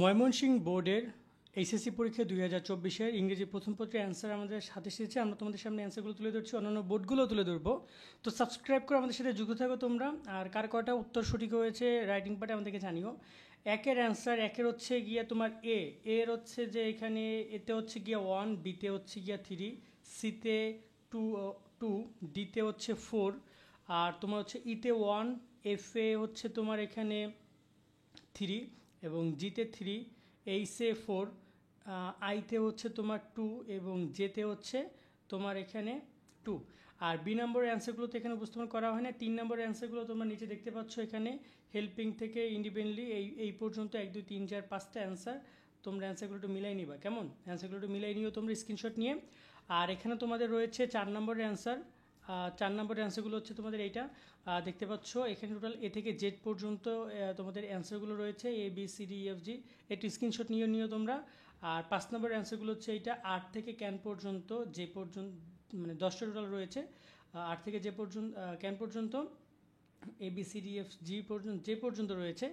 ময়মনসিংহ বোর্ডের এইচএসসি পরীক্ষা 2024-এর ইংরেজি প্রথম পত্রের অ্যান্সার আমাদের সাথে এসেছে। আমরা তোমাদের সামনে অ্যান্সারগুলো তুলে ধরছি, অন্যান্য বোর্ডগুলোও তুলে ধরবো। তো সাবস্ক্রাইব করে আমাদের সাথে যুক্ত থাকো তোমরা। আর কার কটা উত্তর সঠিক হয়েছে রাইটিং পার্টে আমাদেরকে জানিও। একের অ্যান্সার, একের হচ্ছে গিয়া তোমার এর হচ্ছে যে এখানে এতে হচ্ছে গিয়া 1, বিতে হচ্ছে গিয়া 3, সিতে 2, ডিতে হচ্ছে 4, আর তোমার হচ্ছে ইতে 1, এফে হচ্ছে তোমার এখানে 3 এবং জিতে 3, এইচে 4, আইতে হচ্ছে তোমার 2 এবং জেতে হচ্ছে তোমার এখানে 2। আর বি নম্বরের অ্যান্সারগুলো তো এখানে উপস্থাপন করা হয় না। 3 নম্বরের অ্যান্সারগুলো তোমরা নিচে দেখতে পাচ্ছ, এখানে হেল্পিং থেকে ইন্ডিপেন্ডেন্টলি এই পর্যন্ত 1 2 3 4 5টা অ্যান্সার। তোমরা অ্যান্সারগুলো একটু মিলাই নিবা, কেমন? অ্যান্সারগুলো একটু মিলাই নিও তোমরা স্ক্রিনশট নিয়ে। আর এখানে তোমাদের রয়েছে 4 নম্বরের অ্যান্সার। 4 নম্বরের অ্যান্সারগুলো হচ্ছে তোমাদের এইটা দেখতে পাচ্ছ, এখানে টোটাল এ থেকে জেড পর্যন্ত তোমাদের অ্যান্সারগুলো রয়েছে, A B C D F G. একটু স্ক্রিনশট নিও তোমরা। আর 5 নম্বরের অ্যান্সারগুলো হচ্ছে এইটা 8 থেকে ক্যান পর্যন্ত, যে পর্যন্ত মানে 10টা টোটাল রয়েছে। 8 থেকে যে পর্যন্ত ক্যান পর্যন্ত, A B C D F G পর্যন্ত যে পর্যন্ত রয়েছে।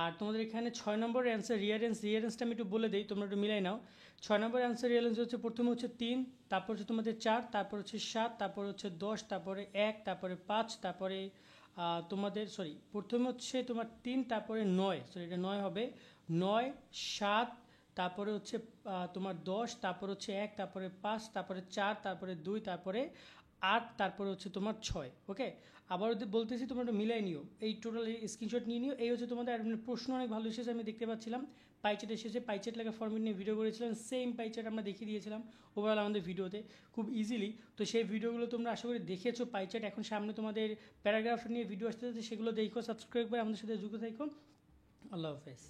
আর তোমাদের এখানে 6 নম্বরের অ্যান্সার রিয়ারেন্সটা আমি একটু বলে দিই, তোমরা একটু মিলাই নাও। 6 নম্বরের অ্যান্সার রিয়ারেন্স হচ্ছে প্রথমে হচ্ছে 3, তারপর হচ্ছে তোমাদের 4, তারপর হচ্ছে 7, তারপর হচ্ছে 10, তারপরে 1, তারপরে 5, তারপরে তোমাদের প্রথমে হচ্ছে তোমার 3, তারপরে 9, এটা 9 হবে, 9, 7, তারপরে হচ্ছে তোমার 10, তারপর হচ্ছে 1, তারপরে 5, তারপরে 4, তারপরে 2, তারপরে 8, তারপরে হচ্ছে তোমার 6। ওকে, আবার বলতেছি তোমরা একটু মিলাই নিও, এই টোটাল স্ক্রিনশট নিয়ে নিও। এই হচ্ছে তোমাদের প্রশ্ন অনেক ভালো এসেছে, আমি দেখতে পাচ্ছিলাম পাইচেট এসেছে, পাইচেট লেখা ফর্মেট নিয়ে ভিডিও করেছিলাম, সেম পাইচেট আমরা দেখিয়ে দিয়েছিলাম ওভারঅল আমাদের ভিডিওতে খুব ইজিলি। তো সেই ভিডিওগুলো তোমরা আশা করি দেখেছো পাইচেট। এখন সামনে তোমাদের প্যারাগ্রাফ নিয়ে ভিডিও আসতে সেগুলো দেখো, সাবস্ক্রাইব করে আমাদের সাথে যুক্ত থাকো। আল্লাহ হাফেজ।